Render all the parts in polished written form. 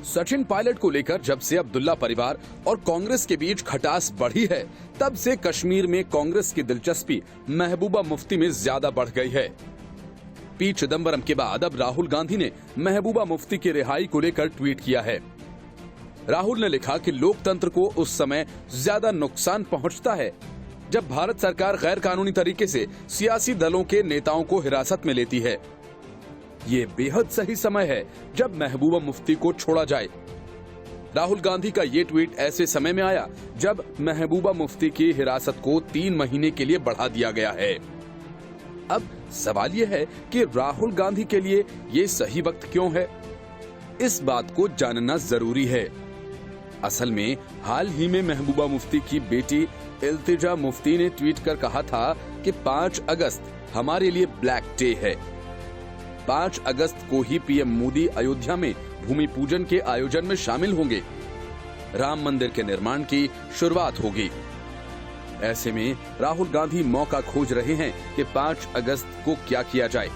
सचिन पायलट को लेकर जब से अब्दुल्ला परिवार और कांग्रेस के बीच खटास बढ़ी है, तब से कश्मीर में कांग्रेस की दिलचस्पी महबूबा मुफ्ती में ज्यादा बढ़ गई है। पी चिदंबरम के बाद अब राहुल गांधी ने महबूबा मुफ्ती की रिहाई को लेकर ट्वीट किया है। राहुल ने लिखा कि लोकतंत्र को उस समय ज्यादा नुकसान पहुंचता है जब भारत सरकार गैर कानूनी तरीके से सियासी दलों के नेताओं को हिरासत में लेती है। ये बेहद सही समय है जब महबूबा मुफ्ती को छोड़ा जाए। राहुल गांधी का ये ट्वीट ऐसे समय में आया जब महबूबा मुफ्ती की हिरासत को 3 महीने के लिए बढ़ा दिया गया है। अब सवाल यह है कि राहुल गांधी के लिए ये सही वक्त क्यों है? इस बात को जानना जरूरी है। असल में हाल ही में महबूबा मुफ्ती की बेटी इल्तिजा मुफ्ती ने ट्वीट कर कहा था कि 5 अगस्त हमारे लिए ब्लैक डे है। 5 अगस्त को ही पीएम मोदी अयोध्या में भूमि पूजन के आयोजन में शामिल होंगे। राम मंदिर के निर्माण की शुरुआत होगी। ऐसे में राहुल गांधी मौका खोज रहे हैं कि 5 अगस्त को क्या किया जाए।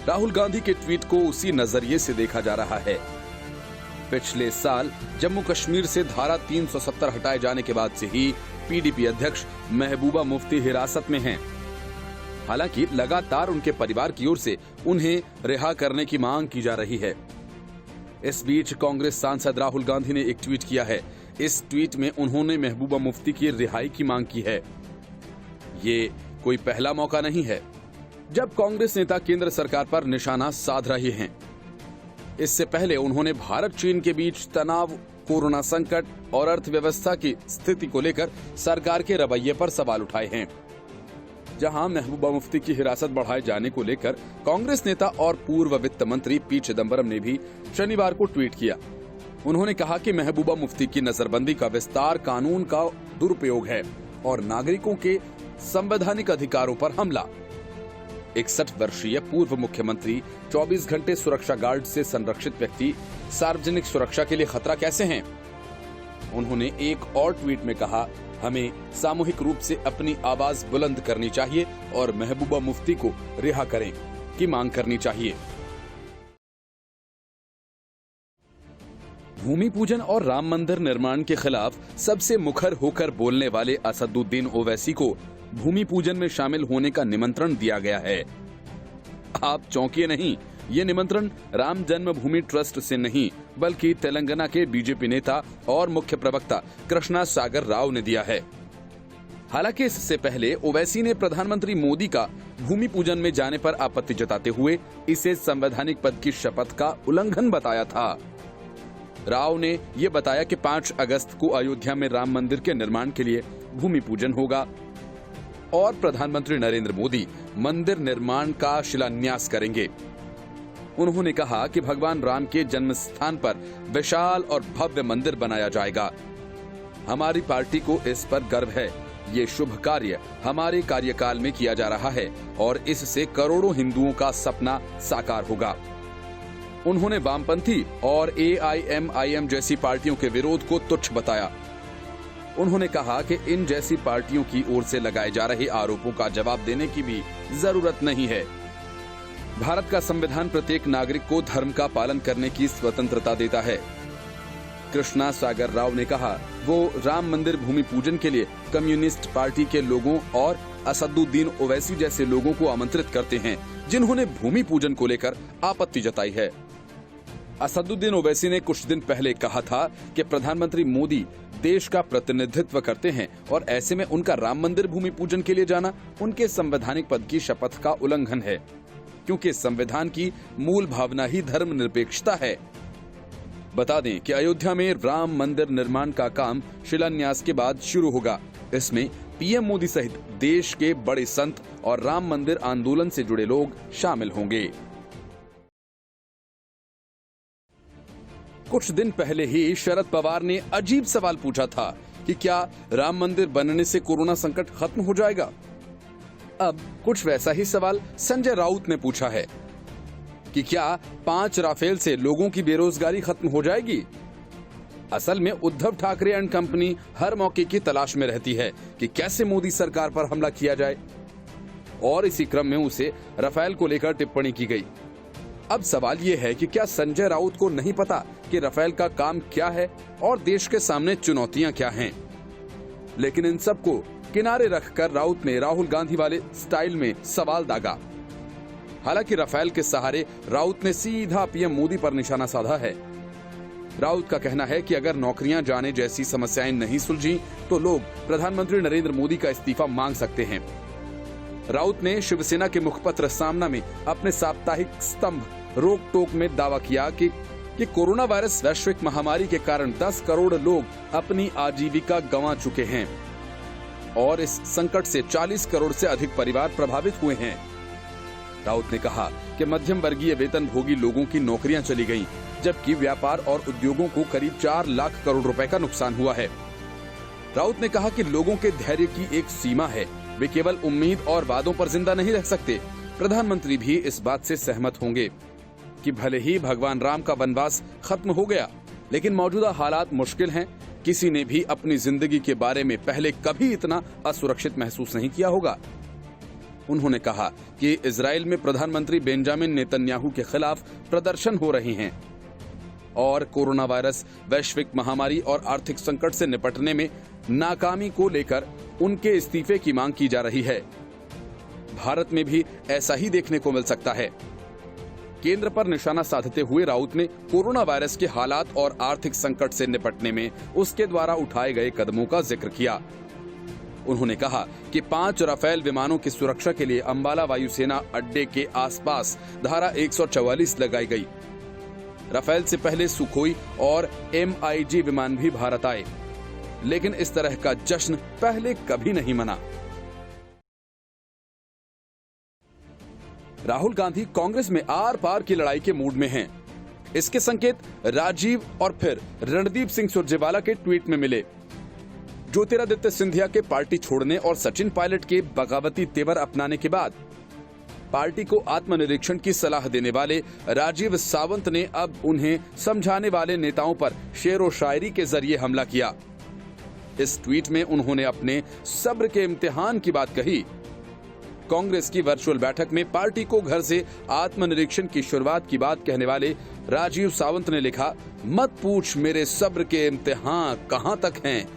राहुल गांधी के ट्वीट को उसी नजरिए से देखा जा रहा है। पिछले साल जम्मू कश्मीर से धारा 370 हटाए जाने के बाद से ही पीडीपी अध्यक्ष महबूबा मुफ्ती हिरासत में हैं। हालांकि लगातार उनके परिवार की ओर से उन्हें रिहा करने की मांग की जा रही है। इस बीच कांग्रेस सांसद राहुल गांधी ने एक ट्वीट किया है। इस ट्वीट में उन्होंने महबूबा मुफ्ती की रिहाई की मांग की है। ये कोई पहला मौका नहीं है जब कांग्रेस नेता केंद्र सरकार पर निशाना साध रहे हैं। इससे पहले उन्होंने भारत चीन के बीच तनाव, कोरोना संकट और अर्थव्यवस्था की स्थिति को लेकर सरकार के रवैये पर सवाल उठाए हैं। जहां महबूबा मुफ्ती की हिरासत बढ़ाए जाने को लेकर कांग्रेस नेता और पूर्व वित्त मंत्री पी चिदंबरम ने भी शनिवार को ट्वीट किया। उन्होंने कहा कि महबूबा मुफ्ती की नजरबंदी का विस्तार कानून का दुरुपयोग है और नागरिकों के संवैधानिक अधिकारों पर हमला। 61 वर्षीय पूर्व मुख्यमंत्री 24 घंटे सुरक्षा गार्ड से संरक्षित व्यक्ति सार्वजनिक सुरक्षा के लिए खतरा कैसे हैं? उन्होंने एक और ट्वीट में कहा, हमें सामूहिक रूप से अपनी आवाज बुलंद करनी चाहिए और महबूबा मुफ्ती को रिहा करें की मांग करनी चाहिए। भूमि पूजन और राम मंदिर निर्माण के खिलाफ सबसे मुखर होकर बोलने वाले असदुद्दीन ओवैसी को भूमि पूजन में शामिल होने का निमंत्रण दिया गया है। आप चौंकिए नहीं, ये निमंत्रण राम जन्मभूमि ट्रस्ट से नहीं बल्कि तेलंगाना के बीजेपी नेता और मुख्य प्रवक्ता कृष्णा सागर राव ने दिया है। हालांकि इससे पहले ओवैसी ने प्रधानमंत्री मोदी का भूमि पूजन में जाने पर आपत्ति जताते हुए इसे संवैधानिक पद की शपथ का उल्लंघन बताया था। राव ने ये बताया कि 5 अगस्त को अयोध्या में राम मंदिर के निर्माण के लिए भूमि पूजन होगा और प्रधानमंत्री नरेंद्र मोदी मंदिर निर्माण का शिलान्यास करेंगे। उन्होंने कहा कि भगवान राम के जन्म स्थान पर विशाल और भव्य मंदिर बनाया जाएगा। हमारी पार्टी को इस पर गर्व है। ये शुभ कार्य हमारे कार्यकाल में किया जा रहा है और इससे करोड़ों हिंदुओं का सपना साकार होगा। उन्होंने वामपंथी और AIMIM जैसी पार्टियों के विरोध को तुच्छ बताया। उन्होंने कहा कि इन जैसी पार्टियों की ओर से लगाए जा रहे आरोपों का जवाब देने की भी जरूरत नहीं है। भारत का संविधान प्रत्येक नागरिक को धर्म का पालन करने की स्वतंत्रता देता है। कृष्णा सागर राव ने कहा, वो राम मंदिर भूमि पूजन के लिए कम्युनिस्ट पार्टी के लोगों और असदुद्दीन ओवैसी जैसे लोगों को आमंत्रित करते हैं जिन्होंने भूमि पूजन को लेकर आपत्ति जताई है। असदुद्दीन ओवैसी ने कुछ दिन पहले कहा था कि प्रधानमंत्री मोदी देश का प्रतिनिधित्व करते हैं और ऐसे में उनका राम मंदिर भूमि पूजन के लिए जाना उनके संवैधानिक पद की शपथ का उल्लंघन है, क्योंकि संविधान की मूल भावना ही धर्मनिरपेक्षता है। बता दें कि अयोध्या में राम मंदिर निर्माण का काम शिलान्यास के बाद शुरू होगा। इसमें पीएम मोदी सहित देश के बड़े संत और राम मंदिर आंदोलन से जुड़े लोग शामिल होंगे। कुछ दिन पहले ही शरद पवार ने अजीब सवाल पूछा था कि क्या राम मंदिर बनने से कोरोना संकट खत्म हो जाएगा? अब कुछ वैसा ही सवाल संजय राउत ने पूछा है कि क्या 5 राफेल से लोगों की बेरोजगारी खत्म हो जाएगी? असल में उद्धव ठाकरे एंड कंपनी हर मौके की तलाश में रहती है कि कैसे मोदी सरकार पर हमला किया जाए और इसी क्रम में उसे राफेल को लेकर टिप्पणी की गई। अब सवाल ये है कि क्या संजय राउत को नहीं पता कि राफेल का काम क्या है और देश के सामने चुनौतियां क्या हैं? लेकिन इन सबको किनारे रखकर राउत ने राहुल गांधी वाले स्टाइल में सवाल दागा। हालांकि राफेल के सहारे राउत ने सीधा पीएम मोदी पर निशाना साधा है। राउत का कहना है कि अगर नौकरियां जाने जैसी समस्याएं नहीं सुलझी तो लोग प्रधानमंत्री नरेंद्र मोदी का इस्तीफा मांग सकते हैं। राउत ने शिवसेना के मुखपत्र सामना में अपने साप्ताहिक स्तंभ रोक टोक में दावा किया कि कोरोना वायरस वैश्विक महामारी के कारण 10 करोड़ लोग अपनी आजीविका गंवा चुके हैं और इस संकट से 40 करोड़ से अधिक परिवार प्रभावित हुए हैं। राउत ने कहा कि मध्यम वर्गीय वेतन भोगी लोगों की नौकरियां चली गईं, जबकि व्यापार और उद्योगों को करीब 4 लाख करोड़ रुपए का नुकसान हुआ है। राउत ने कहा कि लोगों के धैर्य की एक सीमा है, वे केवल उम्मीद और वादों पर जिंदा नहीं रह सकते। प्रधानमंत्री भी इस बात से सहमत होंगे कि भले ही भगवान राम का वनवास खत्म हो गया, लेकिन मौजूदा हालात मुश्किल हैं। किसी ने भी अपनी जिंदगी के बारे में पहले कभी इतना असुरक्षित महसूस नहीं किया होगा। उन्होंने कहा कि इजराइल में प्रधानमंत्री बेंजामिन नेतन्याहू के खिलाफ प्रदर्शन हो रहे हैं और कोरोना वायरस वैश्विक महामारी और आर्थिक संकट से निपटने में नाकामी को लेकर उनके इस्तीफे की मांग की जा रही है। भारत में भी ऐसा ही देखने को मिल सकता है। केंद्र पर निशाना साधते हुए राउत ने कोरोना वायरस के हालात और आर्थिक संकट से निपटने में उसके द्वारा उठाए गए कदमों का जिक्र किया। उन्होंने कहा कि 5 राफेल विमानों की सुरक्षा के लिए अंबाला वायुसेना अड्डे के आसपास धारा 144 लगाई गई। राफेल से पहले सुखोई और MiG विमान भी भारत आए, लेकिन इस तरह का जश्न पहले कभी नहीं मना। राहुल गांधी कांग्रेस में आर पार की लड़ाई के मूड में हैं। इसके संकेत राजीव और फिर रणदीप सिंह सुरजेवाला के ट्वीट में मिले। ज्योतिरादित्य सिंधिया के पार्टी छोड़ने और सचिन पायलट के बगावती तेवर अपनाने के बाद पार्टी को आत्मनिरीक्षण की सलाह देने वाले राजीव सावंत ने अब उन्हें समझाने वाले नेताओं पर शेरो शायरी के जरिए हमला किया। इस ट्वीट में उन्होंने अपने सब्र के इम्तिहान की बात कही। कांग्रेस की वर्चुअल बैठक में पार्टी को घर से आत्मनिरीक्षण की शुरुआत की बात कहने वाले राजीव सावंत ने लिखा, मत पूछ मेरे सब्र के इम्तिहान कहां तक हैं,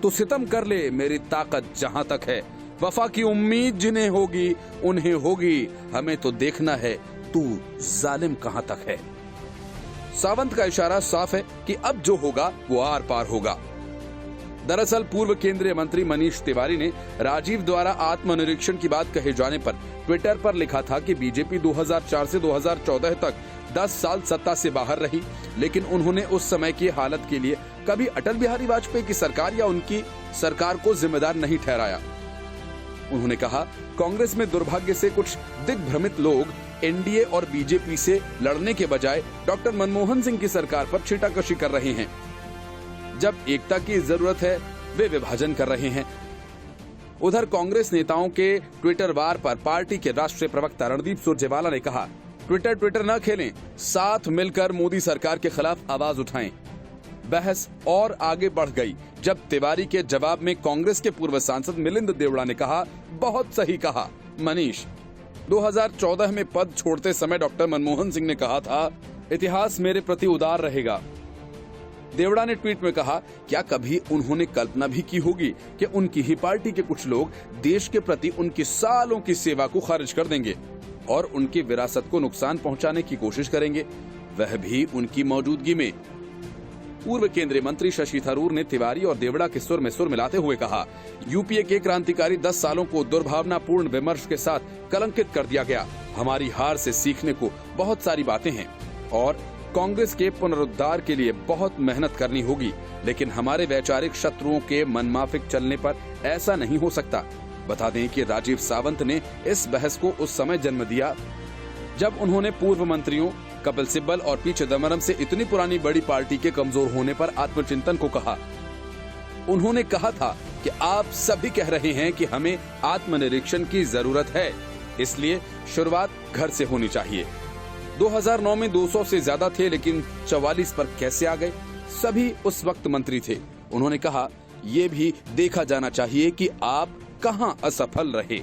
तो सितम कर ले मेरी ताकत जहां तक है। वफा की उम्मीद जिन्हें होगी उन्हें होगी, हमें तो देखना है तू जालिम कहां तक है। सावंत का इशारा साफ है कि अब जो होगा वो आर पार होगा। दरअसल पूर्व केंद्रीय मंत्री मनीष तिवारी ने राजीव द्वारा आत्मनिरीक्षण की बात कहे जाने पर ट्विटर पर लिखा था कि बीजेपी 2004 से 2014 तक 10 साल सत्ता से बाहर रही, लेकिन उन्होंने उस समय की हालत के लिए कभी अटल बिहारी वाजपेयी की सरकार या उनकी सरकार को जिम्मेदार नहीं ठहराया। उन्होंने कहा, कांग्रेस में दुर्भाग्य से कुछ दिग्भ्रमित लोग एनडीए और बीजेपी से लड़ने के बजाय डॉक्टर मनमोहन सिंह की सरकार पर छींटाकशी कर रहे हैं। जब एकता की जरूरत है वे विभाजन कर रहे हैं। उधर कांग्रेस नेताओं के ट्विटर वार पर पार्टी के राष्ट्रीय प्रवक्ता रणदीप सुरजेवाला ने कहा, ट्विटर न खेलें, साथ मिलकर मोदी सरकार के खिलाफ आवाज उठाएं। बहस और आगे बढ़ गई जब तिवारी के जवाब में कांग्रेस के पूर्व सांसद मिलिंद देवड़ा ने कहा, बहुत सही कहा मनीष, 2014 में पद छोड़ते समय डॉक्टर मनमोहन सिंह ने कहा था, इतिहास मेरे प्रति उदार रहेगा। देवड़ा ने ट्वीट में कहा, क्या कभी उन्होंने कल्पना भी की होगी कि उनकी ही पार्टी के कुछ लोग देश के प्रति उनकी सालों की सेवा को खारिज कर देंगे और उनकी विरासत को नुकसान पहुंचाने की कोशिश करेंगे, वह भी उनकी मौजूदगी में। पूर्व केंद्रीय मंत्री शशि थरूर ने तिवारी और देवड़ा के सुर में सुर मिलाते हुए कहा, यूपीए के क्रांतिकारी 10 सालों को दुर्भावनापूर्ण विमर्श के साथ कलंकित कर दिया गया। हमारी हार से सीखने को बहुत सारी बातें हैं और कांग्रेस के पुनरुद्धार के लिए बहुत मेहनत करनी होगी, लेकिन हमारे वैचारिक शत्रुओं के मनमाफिक चलने पर ऐसा नहीं हो सकता। बता दें कि राजीव सावंत ने इस बहस को उस समय जन्म दिया जब उन्होंने पूर्व मंत्रियों कपिल सिब्बल और पी चिदम्बरम से इतनी पुरानी बड़ी पार्टी के कमजोर होने पर आत्मचिंतन को कहा। उन्होंने कहा था कि आप सभी कह रहे हैं कि हमें आत्मनिरीक्षण की जरूरत है, इसलिए शुरुआत घर से होनी चाहिए। 2009 में 200 से ज्यादा थे, लेकिन 44 पर कैसे आ गए? सभी उस वक्त मंत्री थे। उन्होंने कहा, ये भी देखा जाना चाहिए कि आप कहां असफल रहे।